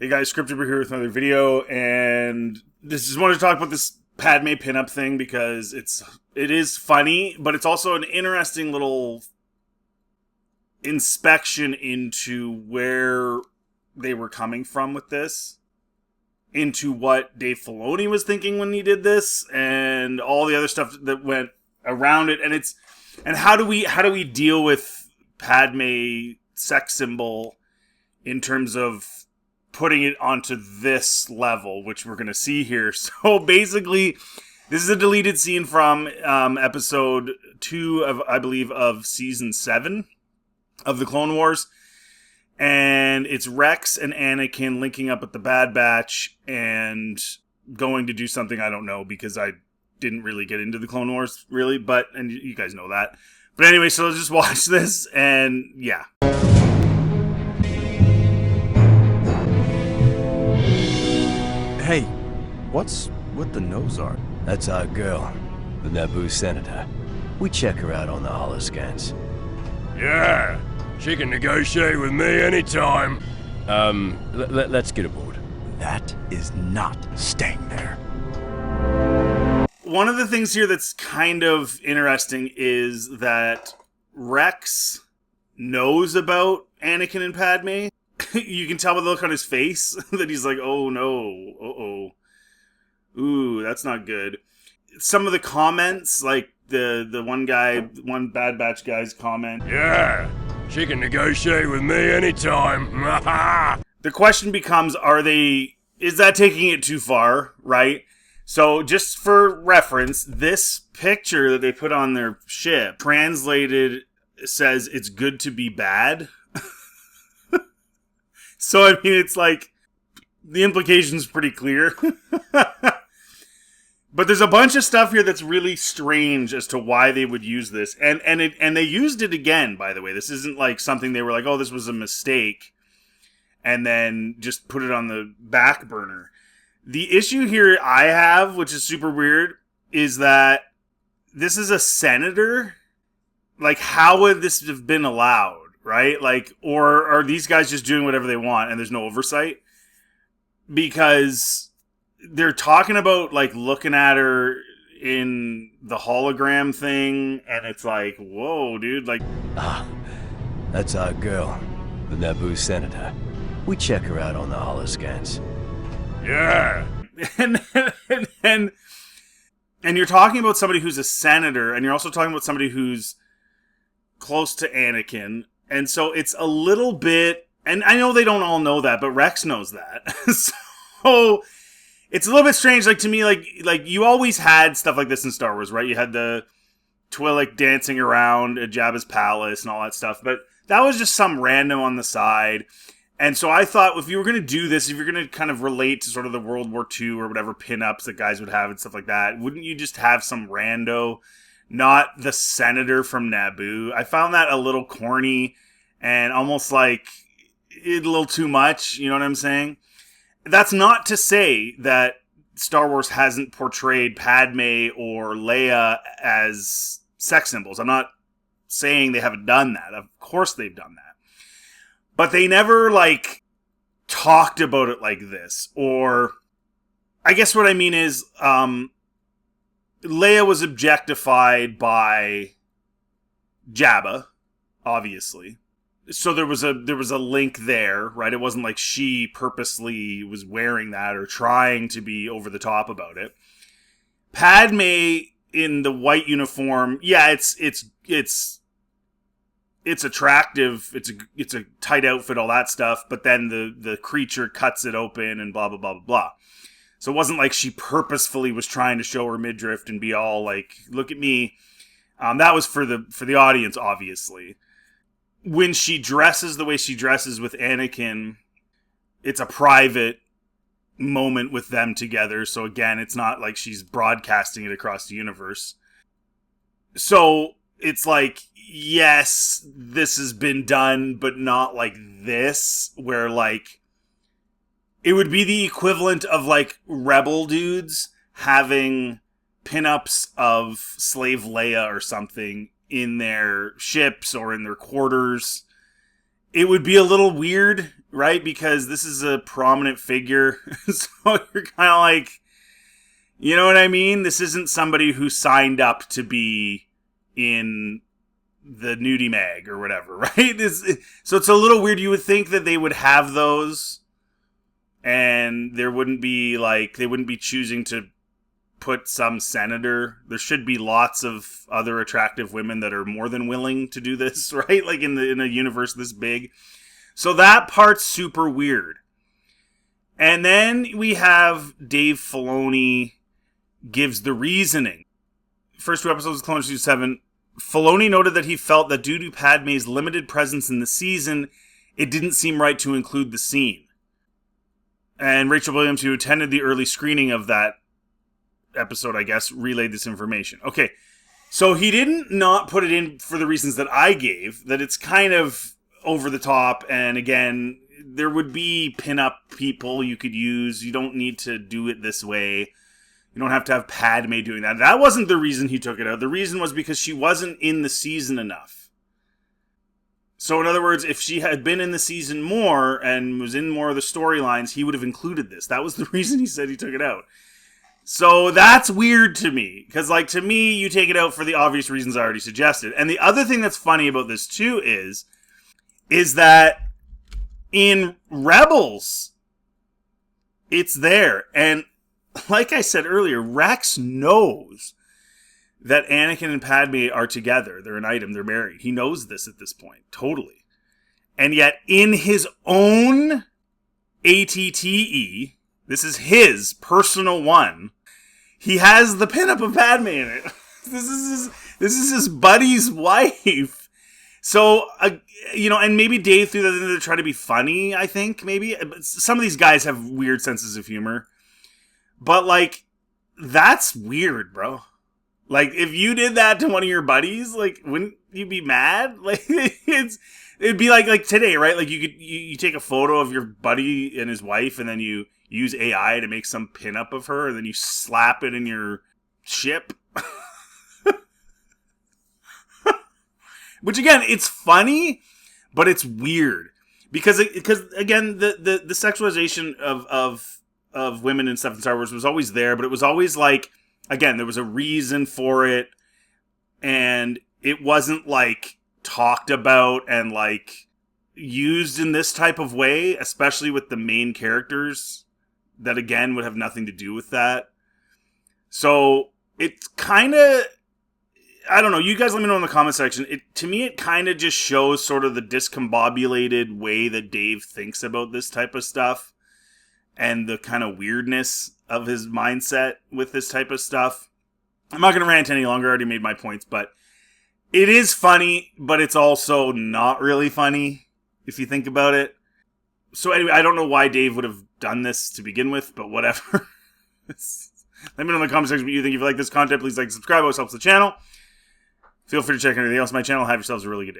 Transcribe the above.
Hey guys, Scripted here with another video, and just wanted to talk about this Padme pinup thing because it is funny, but it's also an interesting little inspection into where they were coming from with this, into what Dave Filoni was thinking when he did this, and all the other stuff that went around it, and how do we deal with Padme sex symbol in terms of putting it onto this level, which we're going to see here. So basically, this is a deleted scene from episode 2 of, I believe, of season 7 of the Clone Wars. And it's Rex and Anakin linking up with the Bad Batch and going to do something I don't know because I didn't really get into the Clone Wars, really. And you guys know that. But anyway, so let's just watch this and yeah. Hey, what's with the nose art? That's our girl, the Naboo senator. We check her out on the holoscans. Yeah, she can negotiate with me anytime. Let's get aboard. That is not staying there. One of the things here that's kind of interesting is that Rex knows about Anakin and Padme. You can tell by the look on his face that he's like, oh no, uh-oh. Ooh, that's not good. Some of the comments, like the one Bad Batch guy's comment. Yeah, she can negotiate with me anytime. The question becomes, is that taking it too far, right? So just for reference, this picture that they put on their ship, translated, says it's good to be bad. So, I mean, it's like, the implication's pretty clear. But there's a bunch of stuff here that's really strange as to why they would use this. And they used it again, by the way. This isn't like something they were like, oh, this was a mistake, and then just put it on the back burner. The issue here I have, which is super weird, is that this is a senator. Like, how would this have been allowed? Right? Like, or are these guys just doing whatever they want and there's no oversight? Because they're talking about, like, looking at her in the hologram thing, and it's like, whoa, dude, like... That's our girl, the Naboo senator. We check her out on the holoscans. Yeah. And you're talking about somebody who's a senator, and you're also talking about somebody who's close to Anakin. And so it's a little bit, and I know they don't all know that, but Rex knows that. So it's a little bit strange, like, to me, like you always had stuff like this in Star Wars, right? You had the Twi'lek dancing around at Jabba's palace and all that stuff, but that was just some random on the side. And so I thought, if you were going to do this, if you're going to kind of relate to sort of the World War II or whatever pinups that guys would have and stuff like that, wouldn't you just have some rando, not the senator from Naboo? I found that a little corny and almost like a little too much, you know what I'm saying? That's not to say that Star Wars hasn't portrayed Padme or Leia as sex symbols. I'm not saying they haven't done that. Of course they've done that. But they never, like, talked about it like this. Or, I guess what I mean is, Leia was objectified by Jabba, obviously. So there was a link there, right? It wasn't like she purposely was wearing that or trying to be over the top about it. Padme in the white uniform, yeah, it's attractive. It's a tight outfit, all that stuff. But then the creature cuts it open and blah blah blah blah blah. So it wasn't like she purposefully was trying to show her midriff and be all like, "Look at me." That was for the audience, obviously. When she dresses the way she dresses with Anakin, it's a private moment with them together. So again, it's not like she's broadcasting it across the universe. So it's like, yes, this has been done, but not like this, where like it would be the equivalent of like rebel dudes having pinups of Slave Leia or something in their ships or in their quarters, it would be a little weird, right? Because this is a prominent figure. So you're kind of like, you know what I mean? This isn't somebody who signed up to be in the nudie mag or whatever, right? So it's a little weird. You would think that they would have those and there wouldn't be like, they wouldn't be choosing to put some senator. There should be lots of other attractive women that are more than willing to do this, right? Like in a universe this big. So that part's super weird. And then we have Dave Filoni gives the reasoning. First 2 episodes of Clone Wars Season 7, Filoni noted that he felt that due to Padme's limited presence in the season, it didn't seem right to include the scene. And Rachel Williams, who attended the early screening of that episode, I guess, relayed this information. Okay, so he didn't not put it in for the reasons that I gave, that it's kind of over the top, and again, there would be pin-up people you could use. You don't need to do it this way. You don't have to have Padme doing that. That wasn't the reason he took it out. The reason was because she wasn't in the season enough. So in other words, if she had been in the season more and was in more of the storylines, he would have included this. That was the reason he said he took it out. So that's weird to me. Because, like, to me, you take it out for the obvious reasons I already suggested. And the other thing that's funny about this, too, is that in Rebels, it's there. And like I said earlier, Rex knows that Anakin and Padme are together. They're an item. They're married. He knows this at this point. Totally. And yet, in his own ATTE, this is his personal one, he has the pinup of Padme in it. This is his buddy's wife. So, and maybe Dave threw that in there to try to be funny, I think, maybe. Some of these guys have weird senses of humor. But, like, that's weird, bro. Like, if you did that to one of your buddies, like, wouldn't you be mad? Like, it'd be like today, right? Like, you take a photo of your buddy and his wife, and then you use AI to make some pinup of her, and then you slap it in your ship. Which, again, it's funny, but it's weird. Because again, the sexualization of women and stuff in Star Wars was always there, but it was always like, again, there was a reason for it, and it wasn't, like, talked about and, like, used in this type of way, especially with the main characters that, again, would have nothing to do with that. So, it's kind of, I don't know, you guys let me know in the comment section. To me, it kind of just shows sort of the discombobulated way that Dave thinks about this type of stuff, and the kind of weirdness of his mindset with this type of stuff. I'm not going to rant any longer. I already made my points, but it is funny, but it's also not really funny if you think about it. So anyway, I don't know why Dave would have done this to begin with, but whatever. Let me know in the comment section what you think. If you like this content, please like and subscribe. It always helps the channel. Feel free to check anything else on my channel. Have yourselves a really good day.